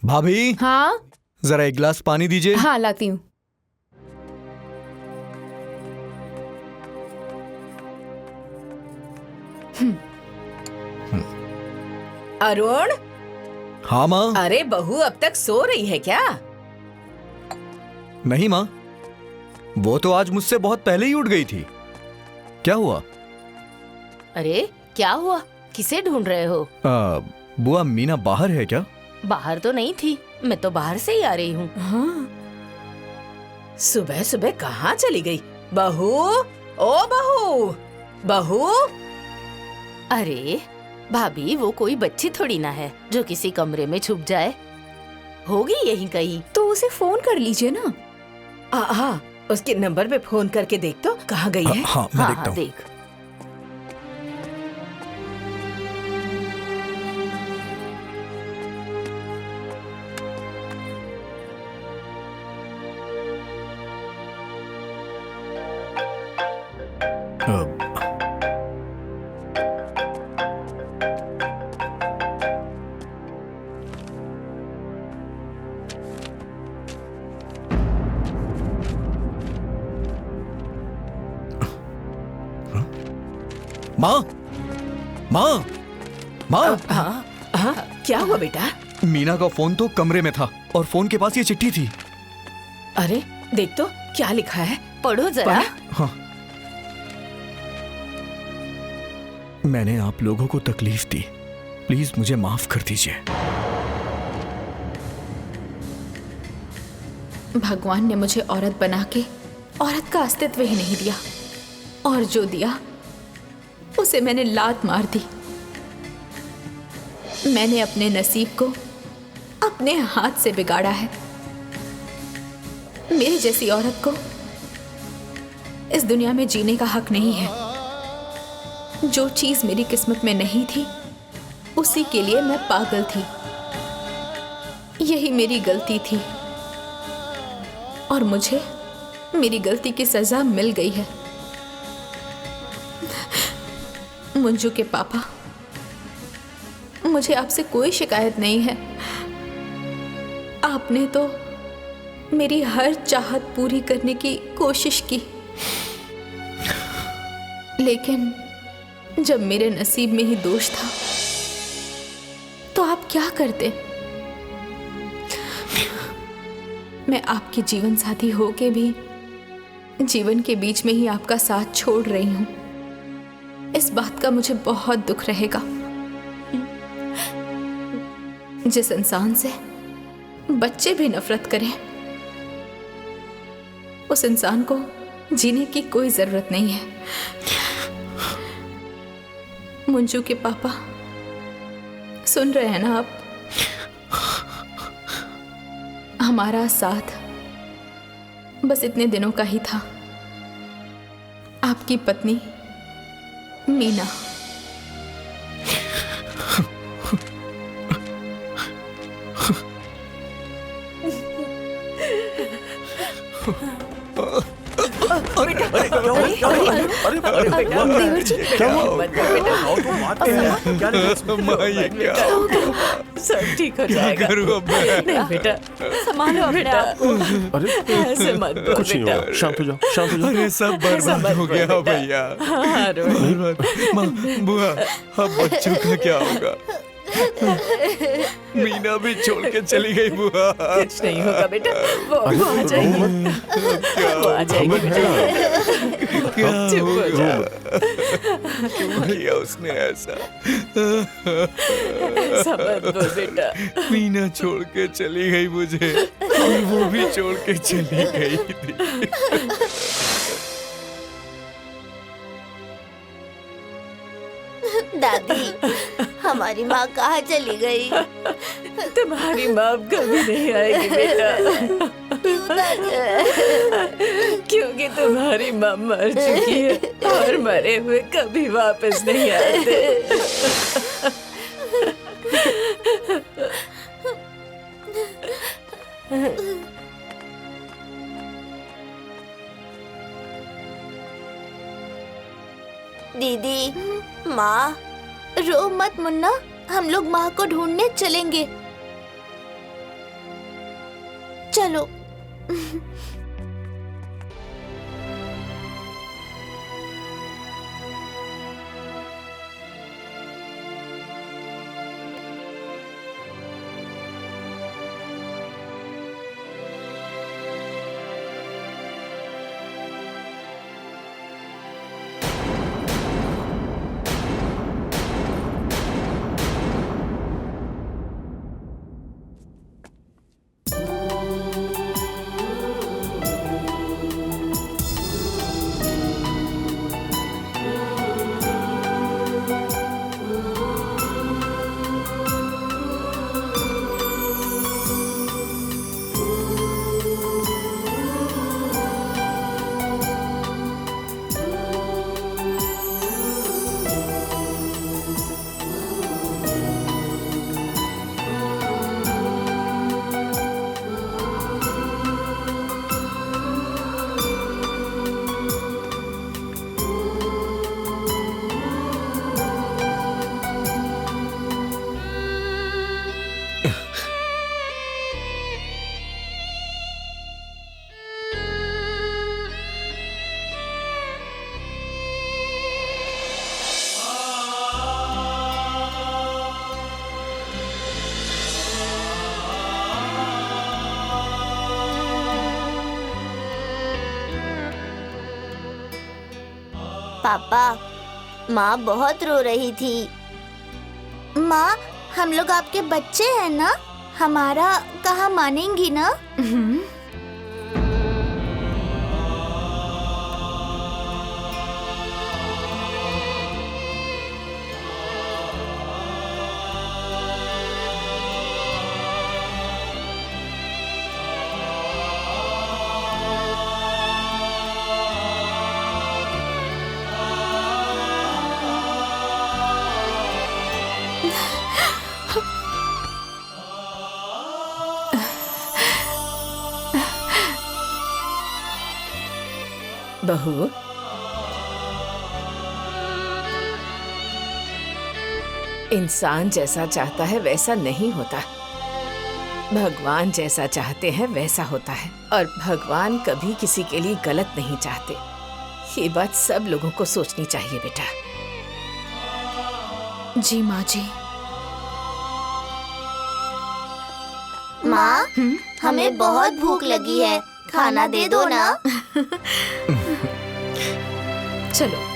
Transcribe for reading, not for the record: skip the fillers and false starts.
भाभी। हाँ जरा एक गिलास पानी दीजिए। हाँ लाती हूँ। अरुण। हाँ माँ। अरे बहू अब तक सो रही है क्या? नहीं माँ, वो तो आज मुझसे बहुत पहले ही उठ गई थी। क्या हुआ? अरे क्या हुआ? किसे ढूंढ रहे हो? बुआ मीना बाहर है क्या? बाहर तो नहीं थी, मैं तो बाहर से ही आ रही हूँ। हाँ। सुबह सुबह कहाँ चली गई? बहू, ओ बहू, बहू। अरे भाभी, वो कोई बच्ची थोड़ी ना है जो किसी कमरे में छुप जाए। होगी यहीं कहीं। तो उसे फोन कर लीजिए ना। हाँ, उसके नंबर पे फोन करके देख तो कहाँ गई है। हाँ मैं देखता हूँ। देख। माँ, माँ, माँ। हाँ, क्या हुआ बेटा? मीना का फोन तो कमरे में था और फोन के पास ये चिट्ठी थी। अरे देख तो क्या लिखा है। पढ़ो जरा। हाँ। मैंने आप लोगों को तकलीफ दी, प्लीज मुझे माफ कर दीजिए। भगवान ने मुझे औरत बना के औरत का अस्तित्व ही नहीं दिया, और जो दिया उसे मैंने लात मार दी। मैंने अपने नसीब को अपने हाथ से बिगाड़ा है। मेरी जैसी औरत को इस दुनिया में जीने का हक नहीं है। जो चीज मेरी किस्मत में नहीं थी उसी के लिए मैं पागल थी। यही मेरी गलती थी और मुझे मेरी गलती की सजा मिल गई है। मंजू के पापा, मुझे आपसे कोई शिकायत नहीं है। आपने तो मेरी हर चाहत पूरी करने की कोशिश की, लेकिन जब मेरे नसीब में ही दोष था तो आप क्या करते? मैं आपकी जीवन साथी होके भी जीवन के बीच में ही आपका साथ छोड़ रही हूं। इस बात का मुझे बहुत दुख रहेगा। जिस इंसान से बच्चे भी नफरत करें, उस इंसान को जीने की कोई जरूरत नहीं है। मंजू के पापा, सुन रहे हैं ना आप? हमारा साथ बस इतने दिनों का ही था। आपकी पत्नी मीना। सब ठीक हो जाएगा। नहीं बेटा, संभालो अपने आप को। ऐसे मत बोल कुछ नहीं बेटा। होगा, शांत हो जाओ, शांत हो जाओ। अरे सब बर्बाद हो गया भैया। हाँ, माँ, बुआ, अब बच्चों का क्या होगा? मीना भी छोड़ के चली गई बुआ। कुछ नहीं होगा बेटा, वो आ जाएगी। वो आ जाएगी बेटा। क्या चुप हो होगा? जाओ। क्यों किया उसने ऐसा? ऐसा मत बोल बेटा। मीना छोड़ के चली गई मुझे, और वो भी छोड़ के चली गई थी। दादी, हमारी माँ कहाँ चली गई? तुम्हारी माँ अब कभी नहीं आएगी बेटा। क्योंकि तुम्हारी माँ मर चुकी है और मरे हुए कभी वापस नहीं आते। दीदी, माँ, रो मत मुन्ना, हम लोग माँ को ढूंढने चलेंगे। चलो। पापा, माँ बहुत रो रही थी। माँ, हम लोग आपके बच्चे हैं ना, हमारा कहाँ मानेंगी ना? बहू, इंसान जैसा चाहता है वैसा नहीं होता, भगवान जैसा चाहते हैं वैसा होता है। और भगवान कभी किसी के लिए गलत नहीं चाहते। ये बात सब लोगों को सोचनी चाहिए बेटा। जी माँ जी। माँ, हमें बहुत भूख लगी है, खाना दे दो ना। चलो।